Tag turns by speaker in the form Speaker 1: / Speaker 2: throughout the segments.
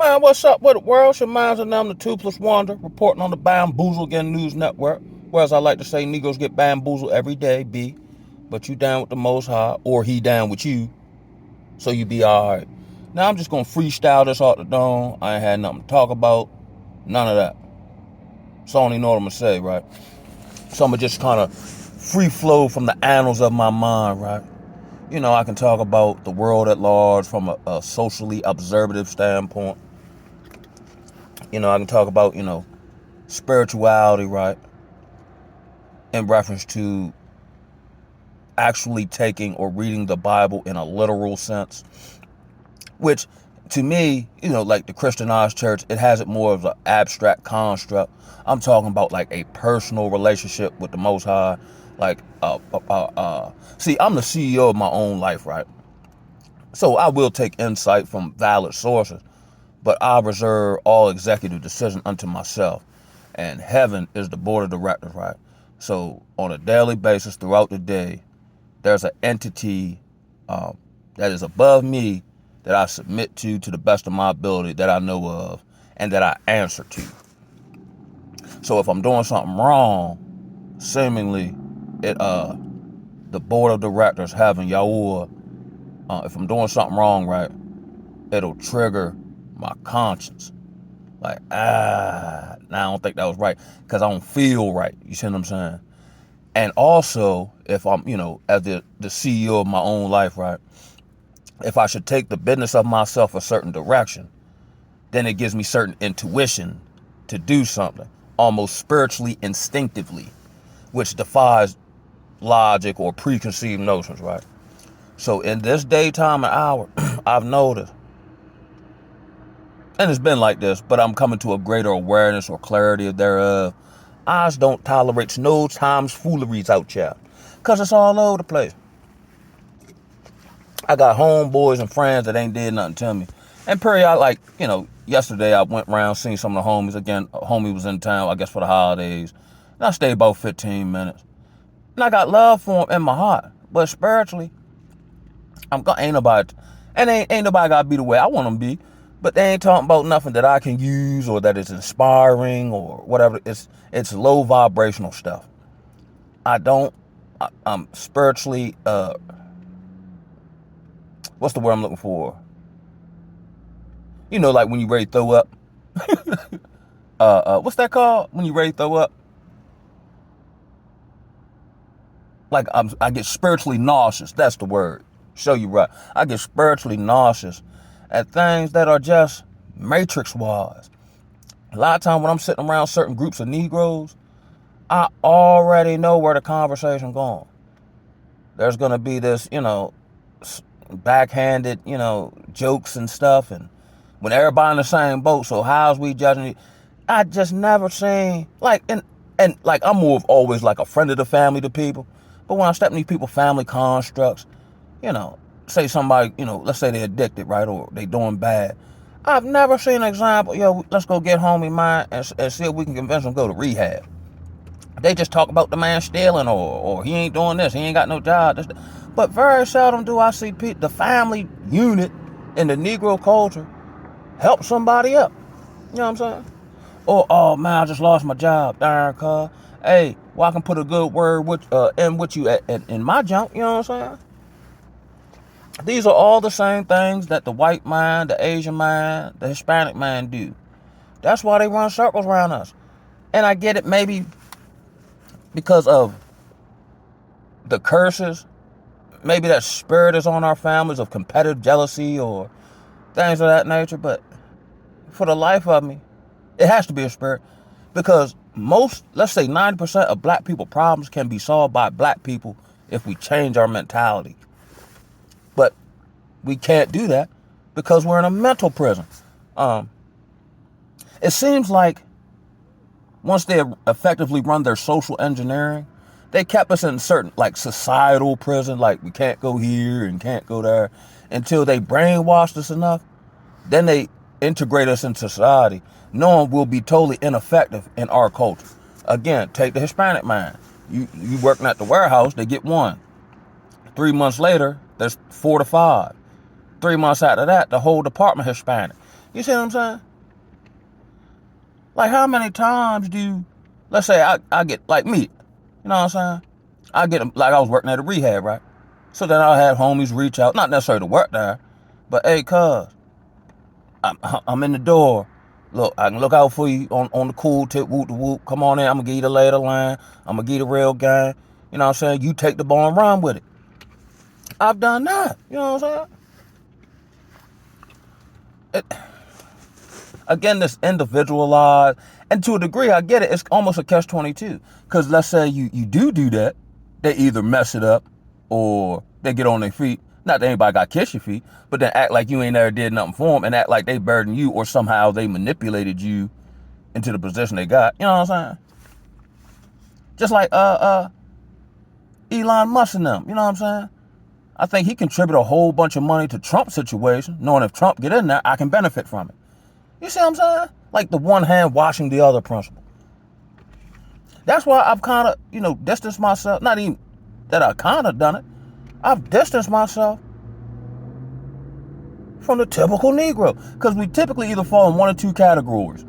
Speaker 1: Man, what's up with the world? Your minds and I'm the toothless wonder, reporting on the Bamboozle Again News Network. Whereas I like to say, Negroes get bamboozled every day, B. But you down with the Most High, or he down with you, so you be alright. Now I'm just gonna freestyle this out the dome. I ain't had nothing to talk about. None of that. So I don't even know what I'm gonna say, right? So I'm gonna just kind of free flow from the annals of my mind, right? I can talk about the world at large from a socially observative standpoint. I can talk about, spirituality, right? In reference to actually taking or reading the Bible in a literal sense, which to me, like the Christianized church, it has it more of an abstract construct. I'm talking about like a personal relationship with the Most High. Like, see, I'm the CEO of my own life, right? So I will take insight from valid sources, but I reserve all executive decision unto myself. And heaven is the board of directors, right? So on a daily basis throughout the day, there's an entity that is above me that I submit to the best of my ability that I know of and that I answer to. So if I'm doing something wrong, seemingly the board of directors having Yahuwah, if I'm doing something wrong, right, it'll trigger my conscience. Like, now I don't think that was right because I don't feel right. You see what I'm saying? And also, if I'm, as the CEO of my own life, right, if I should take the business of myself a certain direction, then it gives me certain intuition to do something, almost spiritually, instinctively, which defies logic or preconceived notions, right? So in this daytime and hour, I've noticed, and it's been like this, but I'm coming to a greater awareness or clarity thereof. Eyes don't tolerate no times fooleries out here, because it's all over the place. I got homeboys and friends that ain't did nothing to me. And period, like, yesterday I went around, seen some of the homies. Again, a homie was in town, I guess, for the holidays. And I stayed about 15 minutes. And I got love for him in my heart. But spiritually, ain't nobody, and ain't nobody got to be the way I want them to be. But they ain't talking about nothing that I can use or that is inspiring or whatever. It's low vibrational stuff. I'm spiritually, what's the word I'm looking for? Like when you ready to throw up. What's that called? When you ready to throw up? Like I get spiritually nauseous. That's the word. Show you right. I get spiritually nauseous at things that are just matrix-wise. A lot of times when I'm sitting around certain groups of Negroes, I already know where the conversation going. There's gonna be this, backhanded, jokes and stuff, and when everybody in the same boat, so how's we judging it? I just never seen like and like I'm more of always like a friend of the family to people. But when I step in these people's family constructs, say somebody, let's say they're addicted, right, or they doing bad. I've never seen an example, let's go get homie mine and see if we can convince them to go to rehab. They just talk about the man stealing or he ain't doing this, he ain't got no job. But very seldom do I see the family unit in the Negro culture help somebody up. You know what I'm saying? Or, oh man, I just lost my job. Darn, cuz. Hey, well, I can put a good word in with you in my junk. You know what I'm saying? These are all the same things that the white man, the Asian man, the Hispanic man do. That's why they run circles around us. And I get it maybe because of the curses. Maybe that spirit is on our families of competitive jealousy or things of that nature. But for the life of me, it has to be a spirit. Because let's say 90% of black people problems can be solved by black people if we change our mentality. But we can't do that because we're in a mental prison. It seems like once they effectively run their social engineering, they kept us in certain like societal prison, like we can't go here and can't go there until they brainwashed us enough. Then they integrate us into society, knowing we'll be totally ineffective in our culture. Again, take the Hispanic man. You working at the warehouse, they get one. 3 months later, there's 4 to 5. 3 months after that, the whole department Hispanic. You see what I'm saying? Like, how many times let's say I get, like me, you know what I'm saying? I get, like, I was working at a rehab, right? So then I had homies reach out, not necessarily to work there, but, hey, cuz, I'm in the door. Look, I can look out for you on the cool tip, whoop the whoop. Come on in, I'm gonna give you the lay of the line. I'm gonna give you the real game. You know what I'm saying? You take the ball and run with it. I've done that. You know what I'm saying? Again, this individualized, and to a degree, I get it. It's almost a catch-22. Because let's say you do that, they either mess it up or they get on their feet. Not that anybody got to kiss your feet, but then act like you ain't never did nothing for them and act like they burdened you or somehow they manipulated you into the position they got. You know what I'm saying? Just like Elon Musk and them. You know what I'm saying? I think he contributed a whole bunch of money to Trump's situation, knowing if Trump get in there, I can benefit from it. You see what I'm saying? Like the one hand washing the other principle. That's why I've kind of, distanced myself. Not even that I kind of done it. I've distanced myself from the typical Negro. Because we typically either fall in one or two categories.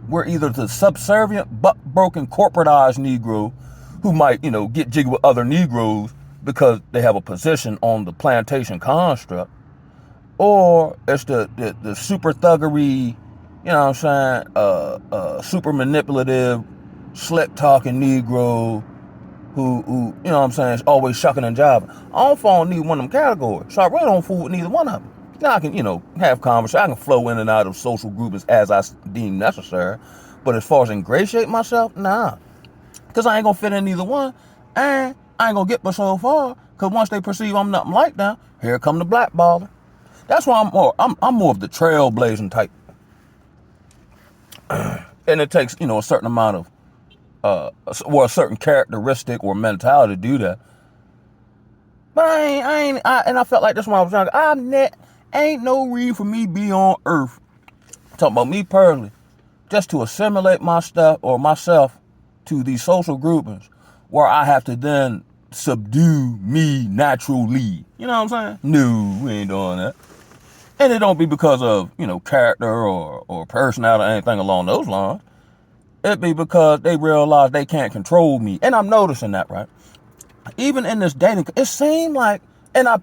Speaker 1: We're either the subservient, butt-broken, corporatized Negro who might, get jiggy with other Negroes because they have a position on the plantation construct. Or it's the super thuggery, super manipulative, slick-talking Negro who is always shucking and jiving. I don't fall in neither one of them categories, so I really don't fool with neither one of them. Now I can, have conversation. I can flow in and out of social groups as I deem necessary. But as far as ingratiate myself, nah. Because I ain't going to fit in neither one. And I ain't going to get but so far. Because once they perceive I'm nothing like them, here come the blackballer. That's why I'm more of the trailblazing type. And it takes, a certain amount of, a certain characteristic or mentality to do that. But I felt like this when I was younger. Ain't no reason for me to be on earth. Talking about me personally. Just to assimilate my stuff or myself to these social groupings where I have to then subdue me naturally. You know what I'm saying? No, we ain't doing that. And it don't be because of, character or personality or anything along those lines. It be because they realize they can't control me. And I'm noticing that, right? Even in this dating, it seemed like, and I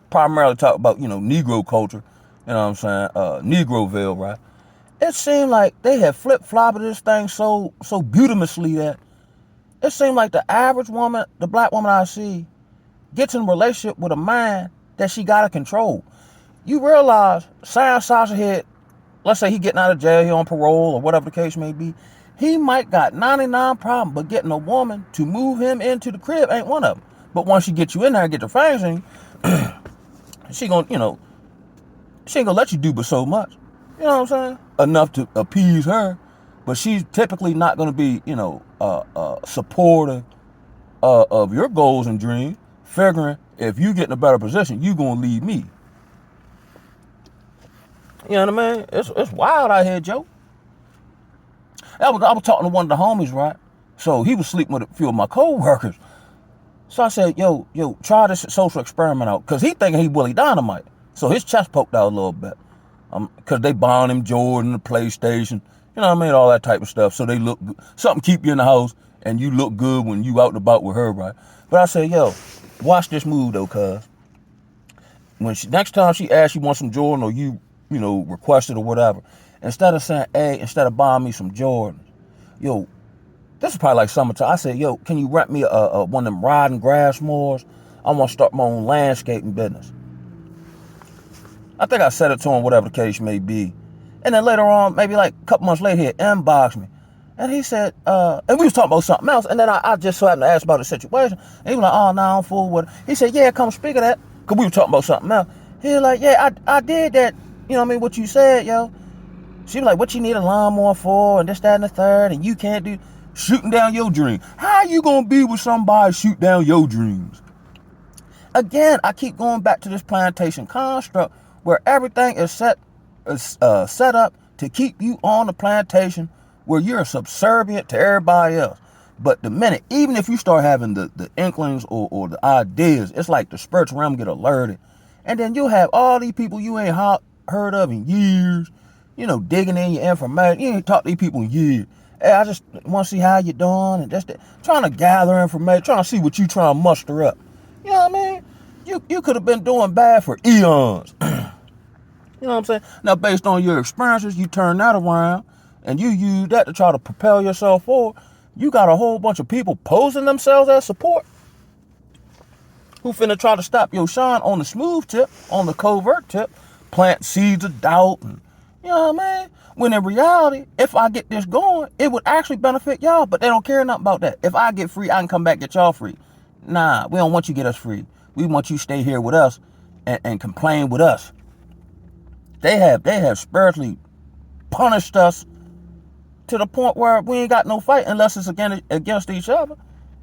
Speaker 1: primarily talk about, Negro culture, you know what I'm saying, Negroville, right? It seemed like they had flip-flopped this thing so beautifully that it seemed like the average woman, the black woman I see, gets in a relationship with a man that she got to control. You realize, Sam Sasha Head, let's say he getting out of jail, he on parole or whatever the case may be, he might got 99 problems, but getting a woman to move him into the crib ain't one of them. But once she get you in there and get your fangs in you, she gonna, she ain't gonna let you do but so much. You know what I'm saying? Enough to appease her, but she's typically not gonna be, supportive of your goals and dreams, figuring if you get in a better position, you gonna leave me. You know what I mean? It's wild out here, Joe. I was talking to one of the homies, right? So he was sleeping with a few of my co-workers. So I said, yo, try this social experiment out. Because he thinking he Willie Dynamite. So his chest poked out a little bit. Because they buying him Jordan, the PlayStation, you know what I mean? All that type of stuff. So they look good. Something keep you in the house and you look good when you out and about with her, right? But I said, yo, watch this move though, cuz. When next time she asks you want some Jordan or you request it or whatever, instead of saying, hey, instead of buying me some Jordans, yo, this is probably like summertime. I said, yo, can you rent me one of them riding grass mowers? I want to start my own landscaping business. I think I said it to him, whatever the case may be. And then later on, maybe like a couple months later, he inboxed me. And he said, and we was talking about something else. And then I just so happened to ask about the situation. And he was like, oh, no, I'm full with it. He said, yeah, come speak of that. Because we were talking about something else. He was like, yeah, I did that. You know what I mean? What you said, yo. She was like, what you need a lawnmower for? And this, that, and the third. And you can't do shooting down your dream. How you going to be with somebody shoot down your dreams? Again, I keep going back to this plantation construct where everything is set up to keep you on the plantation where you're subservient to everybody else. But the minute, even if you start having the inklings or the ideas, it's like the spiritual realm get alerted And then you'll have all these people you ain't heard of in years, digging in your information. You ain't talked to these people in years. Hey, I just want to see how you're doing, and just trying to gather information, trying to see what you trying to muster up. You know what I mean? You could have been doing bad for eons. You know what I'm saying? Now, based on your experiences, you turn that around, and you use that to try to propel yourself forward. You got a whole bunch of people posing themselves as support who finna try to stop your shine on the smooth tip, on the covert tip, plant seeds of doubt, and you know what I mean? When in reality, if I get this going, it would actually benefit y'all, but they don't care nothing about that. If I get free, I can come back get y'all free. Nah, we don't want you to get us free. We want you to stay here with us and complain with us. They have spiritually punished us to the point where we ain't got no fight unless it's against each other.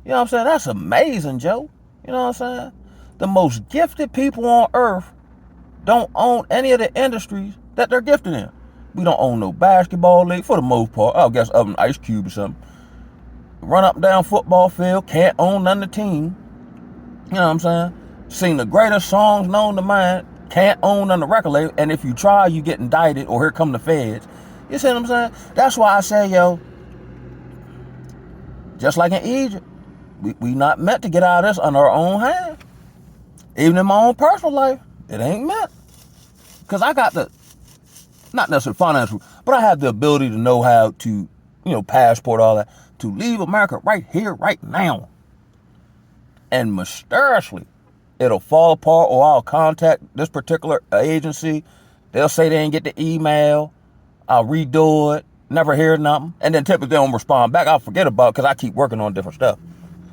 Speaker 1: You know what I'm saying? That's amazing, Joe. You know what I'm saying? The most gifted people on earth don't own any of the industries that they're gifted in. We don't own no basketball league for the most part. I guess other than Ice Cube or something. Run up and down football field, can't own none of the team. You know what I'm saying? Sing the greatest songs known to man, can't own none of the record label. And if you try, you get indicted or here come the feds. You see what I'm saying? That's why I say, yo, just like in Egypt, we not meant to get out of this on our own hand. Even in my own personal life, it ain't meant. Because I got the, not necessarily financial, but I have the ability to know how to, passport all that, to leave America right here, right now. And mysteriously, it'll fall apart, or I'll contact this particular agency. They'll say they didn't get the email. I'll redo it, never hear nothing. And then typically they don't respond back. I'll forget about it because I keep working on different stuff.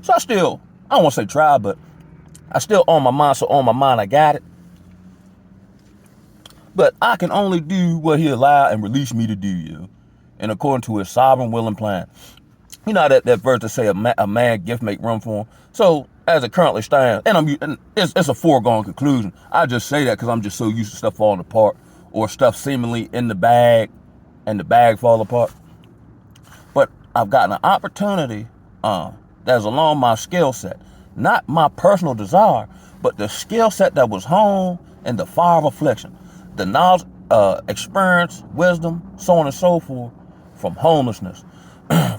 Speaker 1: So I don't want to say try, but I still on my mind. So on my mind, I got it. But I can only do what he allowed and released me to do, and according to his sovereign will and plan. You know that verse that say a man gift make room for him. So as it currently stands, and it's a foregone conclusion. I just say that because I'm just so used to stuff falling apart or stuff seemingly in the bag and the bag fall apart. But I've gotten an opportunity that's along my skill set, not my personal desire, but the skill set that was honed in the fire of affliction. The knowledge, experience, wisdom, so on and so forth, from homelessness,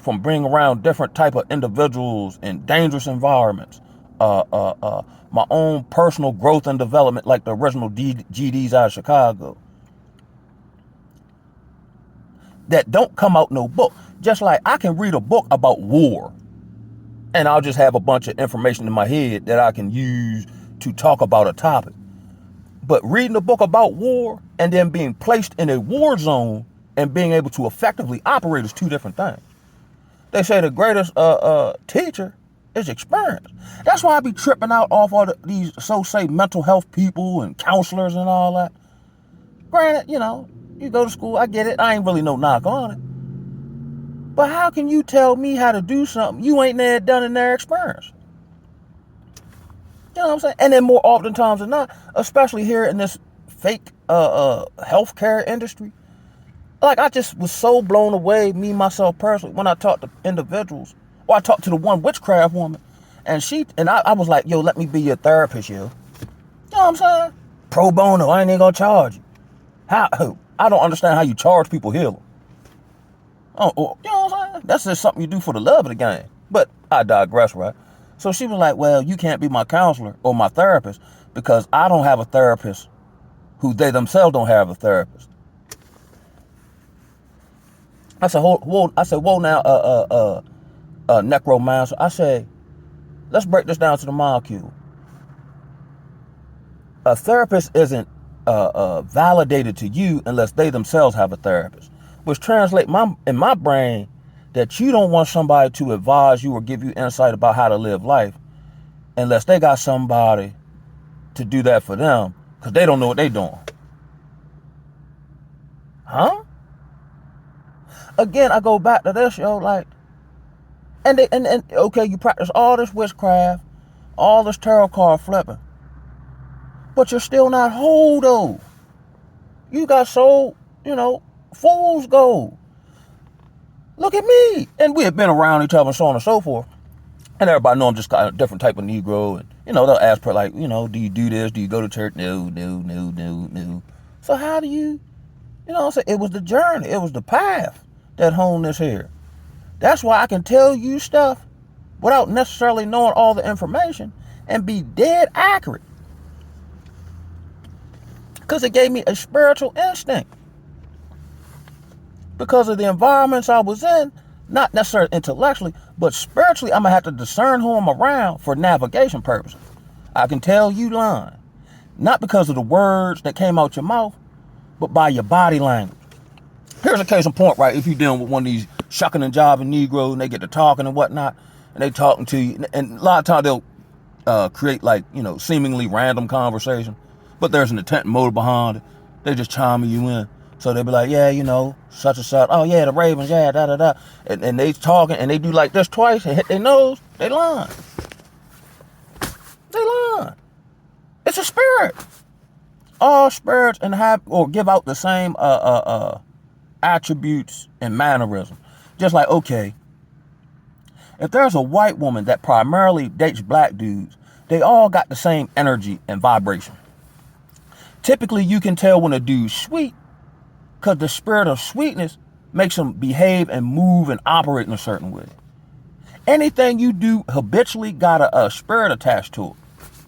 Speaker 1: from being around different type of individuals in dangerous environments, my own personal growth and development, like the original GDs out of Chicago, that don't come out no book. Just like I can read a book about war, and I'll just have a bunch of information in my head that I can use to talk about a topic. But reading a book about war and then being placed in a war zone and being able to effectively operate is two different things. They say the greatest teacher is experience. That's why I be tripping out off all these so-say mental health people and counselors and all that. Granted, you go to school, I get it. I ain't really no knock on it. But how can you tell me how to do something you ain't never done in their experience? You know what I'm saying? And then more often times than not, especially here in this fake healthcare industry, like I just was so blown away, me, myself personally, when I talked to individuals, or I talked to the one witchcraft woman, and I was like, yo, let me be your therapist, yo. You know what I'm saying? Pro bono, I ain't even gonna charge you. How? I don't understand how you charge people healing. Oh, you know what I'm saying? That's just something you do for the love of the game. But I digress, right? So she was like, well, you can't be my counselor or my therapist because I don't have a therapist who they themselves don't have a therapist. I said, whoa now, necromancer. I said, let's break this down to the molecule. A therapist isn't validated to you unless they themselves have a therapist, which translates in my brain that you don't want somebody to advise you or give you insight about how to live life unless they got somebody to do that for them because they don't know what they're doing. Huh? Again, I go back to this, like, and okay, you practice all this witchcraft, all this tarot card flipping, but you're still not whole though. You got so, fool's gold. Look at me. And we have been around each other and so on and so forth. And everybody know I'm just got a different type of Negro. And They'll ask her, like, do you do this? Do you go to church? No, no, no, no, no. So how do you, what I'm saying? It was the journey. It was the path that honed this here. That's why I can tell you stuff without necessarily knowing all the information and be dead accurate. Because it gave me a spiritual instinct. Because of the environments I was in, not necessarily intellectually, but spiritually, I'm going to have to discern who I'm around for navigation purposes. I can tell you lying. Not because of the words that came out your mouth, but by your body language. Here's a case in point, right? If you're dealing with one of these shucking and jiving Negroes and they get to talking and whatnot, and they talking to you, and a lot of times they'll create like, seemingly random conversation, but there's an intent and motive behind it. They just chiming you in. So they'll be like, yeah, such and such. Oh, yeah, the Ravens, yeah, da-da-da. And they talking, and they do like this twice and hit their nose. They lying. They lying. It's a spirit. All spirits and have or give out the same attributes and mannerisms. Just like, okay, if there's a white woman that primarily dates black dudes, they all got the same energy and vibration. Typically, you can tell when a dude's sweet because the spirit of sweetness makes them behave and move and operate in a certain way. Anything you do habitually got a spirit attached to it.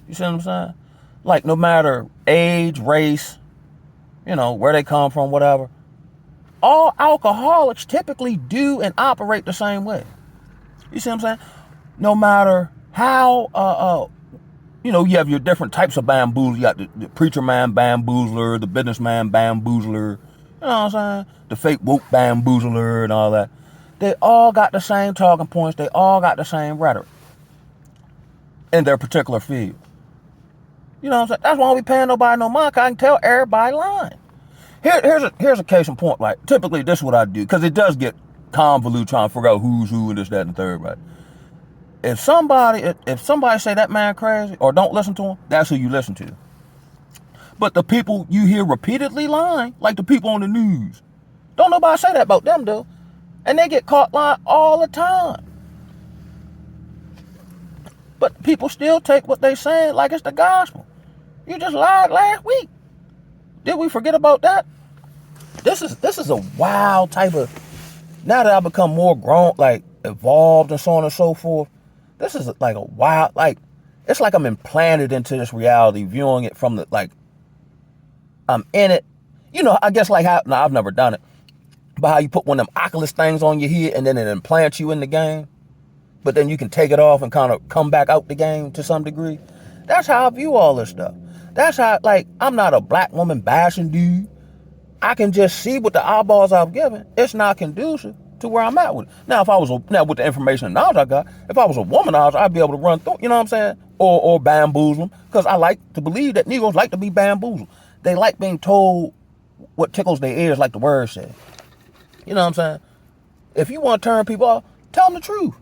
Speaker 1: You see what I'm saying? Like no matter age, race, where they come from, whatever. All alcoholics typically do and operate the same way. You see what I'm saying? No matter how, you have your different types of bamboozler. You got the preacher man bamboozler, the businessman bamboozler, you know what I'm saying? The fake woke bamboozler and all that. They all got the same talking points. They all got the same rhetoric in their particular field. You know what I'm saying? That's why I don't be paying nobody no mind, 'cause I can tell everybody lying. Here's a case in point. Like, typically, this is what I do, because it does get convoluted trying to figure out who's who and this, that, and the third, right? If somebody say that man crazy or don't listen to him, that's who you listen to. But the people you hear repeatedly lying, like the people on the news, don't nobody say that about them, though. And they get caught lying all the time. But people still take what they saying like it's the gospel. You just lied last week. Did we forget about that? This is a wild type of, now that I've become more grown, like evolved and so on and so forth, this is like a wild, like, it's like I'm implanted into this reality, viewing it from the, like, I'm in it. I guess like how, no, I've never done it, but how you put one of them Oculus things on your head and then it implants you in the game, but then you can take it off and kind of come back out the game to some degree. That's how I view all this stuff. That's how, like, I'm not a black woman bashing dude. I can just see with the eyeballs I've given, it's not conducive to where I'm at with it. Now, now with the information and knowledge I got, if I was a womanizer, I'd be able to run through, you know what I'm saying? Or bamboozle them, because I like to believe that Negroes like to be bamboozled. They like being told what tickles their ears, like the word said. You know what I'm saying? If you want to turn people off, tell them the truth.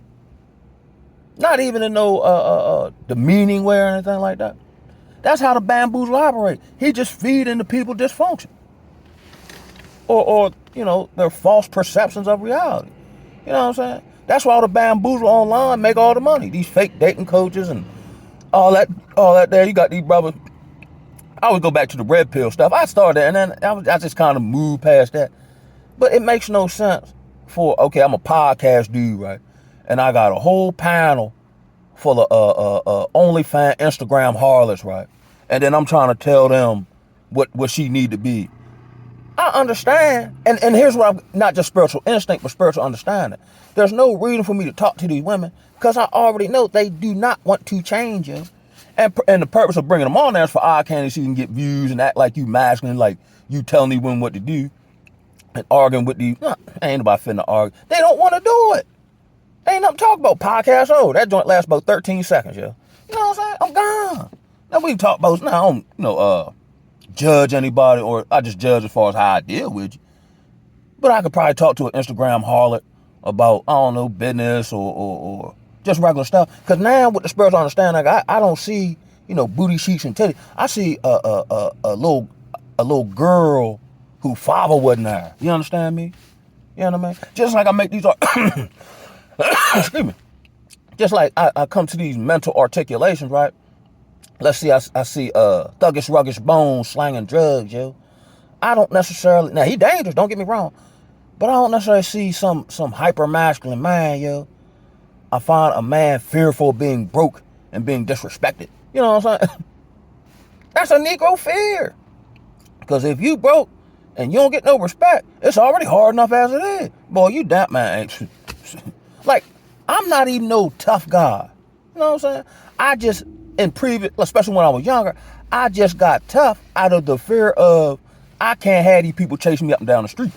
Speaker 1: Not even in no demeaning way or anything like that. That's how the bamboozle operate. He just feeding the people dysfunction. Or their false perceptions of reality. You know what I'm saying? That's why all the bamboozle online make all the money. These fake dating coaches and all that there. You got these brothers. I would go back to the red pill stuff. I started and then I just kind of moved past that. But it makes no sense for, okay, I'm a podcast dude, right? And I got a whole panel full of OnlyFans, Instagram harlots, right? And then I'm trying to tell them what she need to be. I understand. And here's what I'm, not just spiritual instinct, but spiritual understanding. There's no reason for me to talk to these women because I already know they do not want to change you. And the purpose of bringing them on there is for eye candy so you can get views and act like you masculine, like you telling these women what to do and arguing with these. Ain't nobody finna argue. They don't want to do it. Ain't nothing to talk about. Podcast, that joint lasts about 13 seconds, yo. You know what I'm saying? I'm gone. Now we can talk about, now I don't, judge anybody, or I just judge as far as how I deal with you. But I could probably talk to an Instagram harlot about, I don't know, business or just regular stuff. Because now with the spiritual understanding, I don't see, booty cheeks and titties. I see a little girl who father wasn't there. You understand me? You know what I mean? Just like I make these, excuse me. Just like I come to these mental articulations, right? let's see, I see Thuggish Ruggish Bones slanging drugs, yo. I don't necessarily, now he dangerous, don't get me wrong, but I don't necessarily see some hyper masculine man, yo. I find a man fearful of being broke and being disrespected. You know what I'm saying? That's a Negro fear. Because if you broke and you don't get no respect, it's already hard enough as it is. Boy, you that man ain't. Like, I'm not even no tough guy. You know what I'm saying? I just, in previous, especially when I was younger, I just got tough out of the fear of I can't have these people chasing me up and down the street.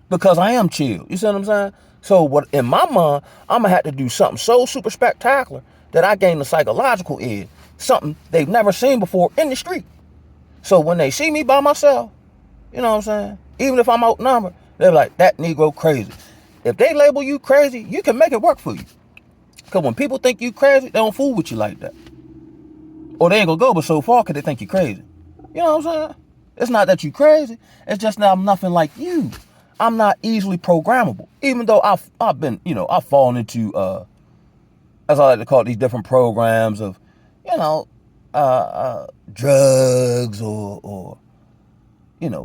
Speaker 1: Because I am chill. You see what I'm saying? So what in my mind, I'm going to have to do something so super spectacular that I gain the psychological edge. Something they've never seen before in the street. So when they see me by myself, you know what I'm saying? Even if I'm outnumbered, they're like, that Negro crazy. If they label you crazy, you can make it work for you. Because when people think you crazy, they don't fool with you like that. Or they ain't going to go but so far because they think you crazy. You know what I'm saying? It's not that you crazy. It's just that I'm nothing like you. I'm not easily programmable. Even though I've been, I've fallen into, as I like to call it, these different programs of, drugs or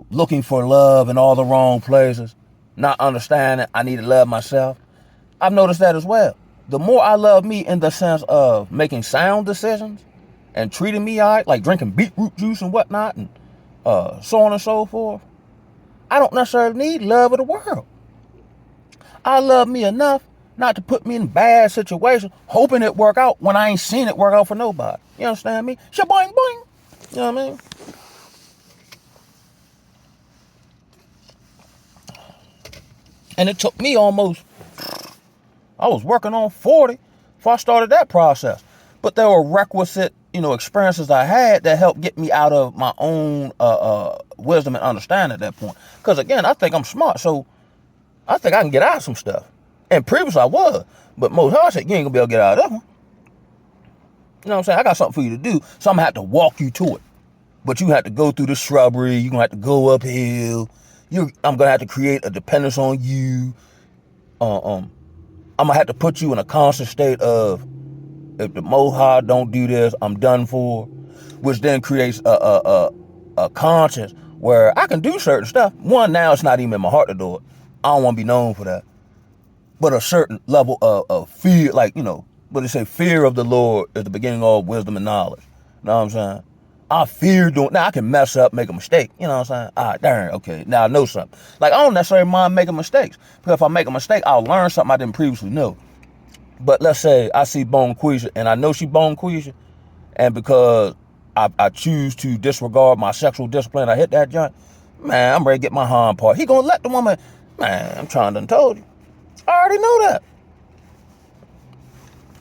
Speaker 1: looking for love in all the wrong places, not understanding I need to love myself. I've noticed that as well. The more I love me in the sense of making sound decisions and treating me all right, like drinking beetroot juice and whatnot, and so on and so forth, I don't necessarily need love of the world. I love me enough not to put me in bad situations, hoping it work out when I ain't seen it work out for nobody. You understand me? Shaboing boing. You know what I mean? And it took me almost, I was working on 40 before I started that process. But there were requisite, experiences I had that helped get me out of my own wisdom and understanding at that point. Because again, I think I'm smart, so I think I can get out of some stuff. And previously I was, but most hard said, you ain't gonna be able to get out of that one. You know what I'm saying? I got something for you to do, so I'm gonna have to walk you to it. But you have to go through the shrubbery, you're gonna have to go uphill. I'm gonna have to create a dependence on you. I'm gonna have to put you in a constant state of, if the Mohawk don't do this, I'm done for. Which then creates a conscience where I can do certain stuff. One, now it's not even in my heart to do it. I don't want to be known for that. But a certain level of fear, what they say, fear of the Lord is the beginning of wisdom and knowledge. You know what I'm saying? I fear doing, now I can mess up, make a mistake. You know what I'm saying? Darn, okay, now I know something. Like, I don't necessarily mind making mistakes. Because if I make a mistake, I'll learn something I didn't previously know. But let's say I see Bone Quisha, and I know she Bone Quisha, and because I choose to disregard my sexual discipline, I hit that joint, man, I'm ready to get my hind part. He gonna let the woman, man, I'm trying to told you. I already know that.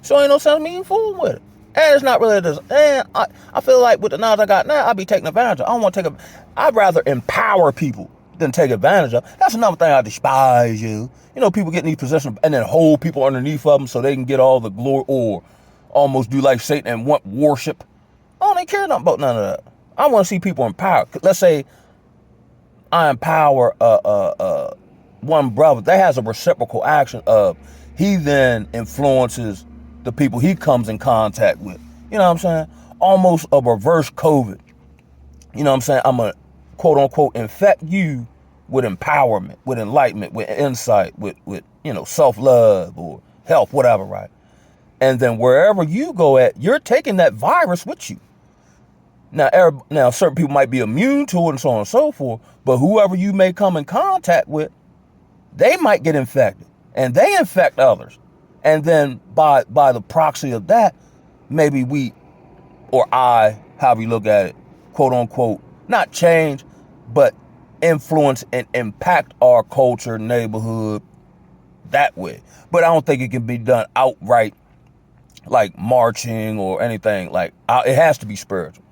Speaker 1: So ain't no sense of me even fooling with it. And it's not really this. And I feel like with the knowledge I got now, I be taking advantage of. I don't want to take I'd rather empower people than take advantage of. That's another thing I despise, you. People get in these positions and then hold people underneath of them so they can get all the glory, or almost do like Satan and want worship. I don't even care nothing about none of that. I want to see people empowered. Let's say I empower one brother. That has a reciprocal action of he then influences the people he comes in contact with. You know what I'm saying? Almost a reverse COVID. You know what I'm saying? I'm going to, quote unquote, infect you with empowerment, with enlightenment, with insight, with self-love or health, whatever, right? And then wherever you go at, you're taking that virus with you. Now, certain people might be immune to it and so on and so forth, but whoever you may come in contact with, they might get infected and they infect others. And then by the proxy of that, maybe we, or I, however you look at it, quote unquote, not change, but influence and impact our culture, neighborhood that way. But I don't think it can be done outright like marching or anything. Like, it has to be spiritual.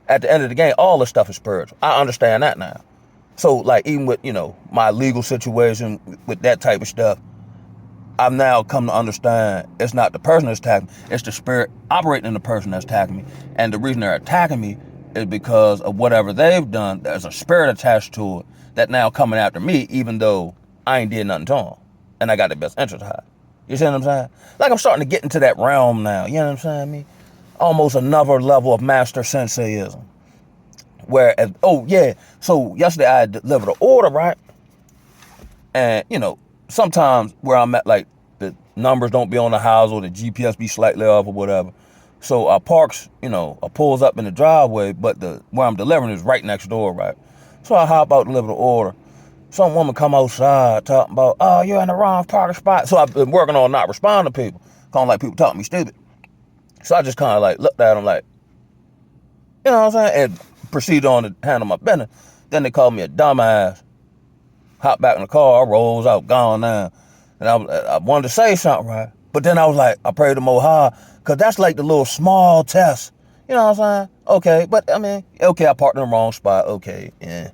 Speaker 1: At the end of the game, all this stuff is spiritual. I understand that now. So like, even with, my legal situation with that type of stuff, I've now come to understand it's not the person that's attacking me, it's the spirit operating in the person that's attacking me. And the reason they're attacking me is because of whatever they've done. There's a spirit attached to it that now coming after me, even though I ain't did nothing to them. And I got the best interest high. You see what I'm saying? Like, I'm starting to get into that realm now. You know what I'm saying? almost another level of master senseism. Whereas, oh yeah, so yesterday I delivered an order, right? And, sometimes where I'm at, like, the numbers don't be on the house or the GPS be slightly off or whatever. So I parks, I pulls up in the driveway, but where I'm delivering is right next door, right? So I hop out, deliver the order. Some woman come outside talking about, oh, you're in the wrong parking spot. So I've been working on not responding to people. Kind of like people talking me stupid. So I just kind of like looked at them like, you know what I'm saying? And proceeded on to handle my business. Then they called me a dumbass. Hop back in the car, rolls out, gone now. And I wanted to say something, right? But then I was like, I prayed to Mo High, because that's like the little small test. You know what I'm saying? Okay, but I mean, okay, I parked in the wrong spot. Okay, yeah.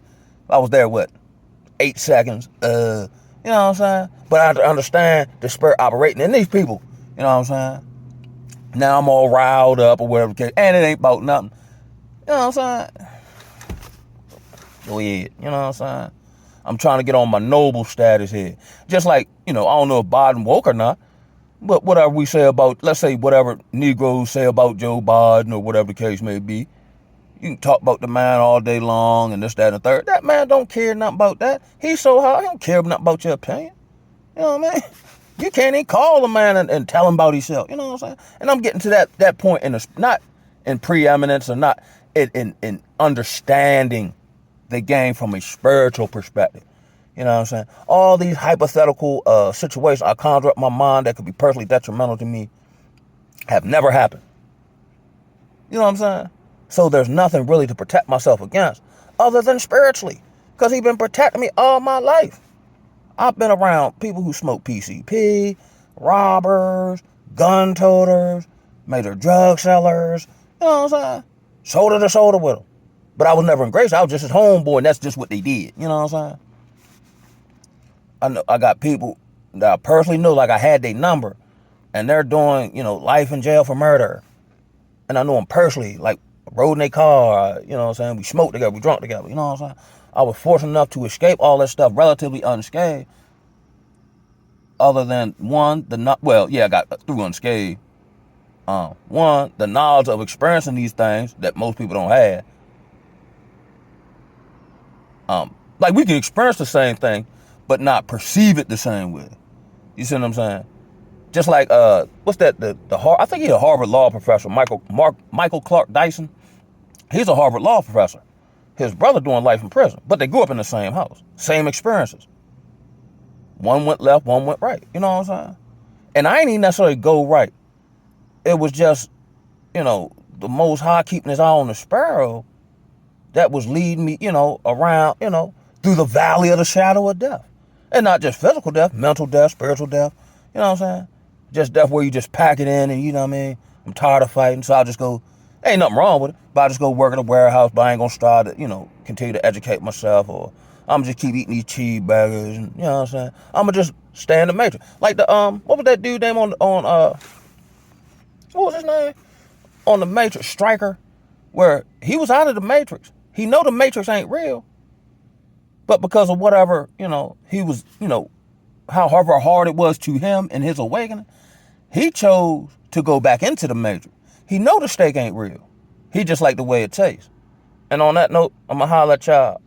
Speaker 1: I was there, 8 seconds? You know what I'm saying? But I have to understand the spirit operating in these people. You know what I'm saying? Now I'm all riled up or whatever the case, and it ain't about nothing. You know what I'm saying? Weird. You know what I'm saying? I'm trying to get on my noble status here. Just like, I don't know if Biden woke or not, but whatever we say about, let's say whatever Negroes say about Joe Biden or whatever the case may be, you can talk about the man all day long and this, that, and the third. That man don't care nothing about that. He's so high, he don't care nothing about your opinion. You know what I mean? You can't even call a man and tell him about himself. You know what I'm saying? And I'm getting to that point not in preeminence or not in understanding the game from a spiritual perspective. You know what I'm saying? All these hypothetical situations I conjure up in my mind that could be personally detrimental to me have never happened. You know what I'm saying? So there's nothing really to protect myself against other than spiritually, because he's been protecting me all my life. I've been around people who smoke PCP, robbers, gun toters, major drug sellers. You know what I'm saying? Shoulder to shoulder with them. But I was never in grace. I was just his homeboy, and that's just what they did. You know what I'm saying? I got people that I personally know, like I had their number, and they're doing, life in jail for murder. And I know them personally, like rode in their car, you know what I'm saying? We smoked together, we drunk together, you know what I'm saying? I was fortunate enough to escape all that stuff relatively unscathed. Other than I got through unscathed. One, the knowledge of experiencing these things that most people don't have. Like we can experience the same thing, but not perceive it the same way. You see what I'm saying? Just like what's that? I think he's a Harvard law professor, Michael Clark Dyson. He's a Harvard law professor. His brother doing life in prison, but they grew up in the same house, same experiences. One went left, one went right. You know what I'm saying? And I ain't even necessarily go right. It was just, the Most High keeping his eye on the sparrow that was leading me, around, through the valley of the shadow of death. And not just physical death, mental death, spiritual death. You know what I'm saying? Just death where you just pack it in and, you know what I mean? I'm tired of fighting, so I'll just go, ain't nothing wrong with it, but I'll just go work in a warehouse, but I ain't gonna start to, continue to educate myself, or I'm just keep eating these cheeseburgers, and, you know what I'm saying? I'm gonna just stay in the matrix. Like what was that dude name on what was his name? On the Matrix, Stryker, where he was out of the Matrix. He know the Matrix ain't real, but because of whatever, he was, however hard it was to him in his awakening, he chose to go back into the Matrix. He know the steak ain't real. He just like the way it tastes. And on that note, I'm going to holler at y'all.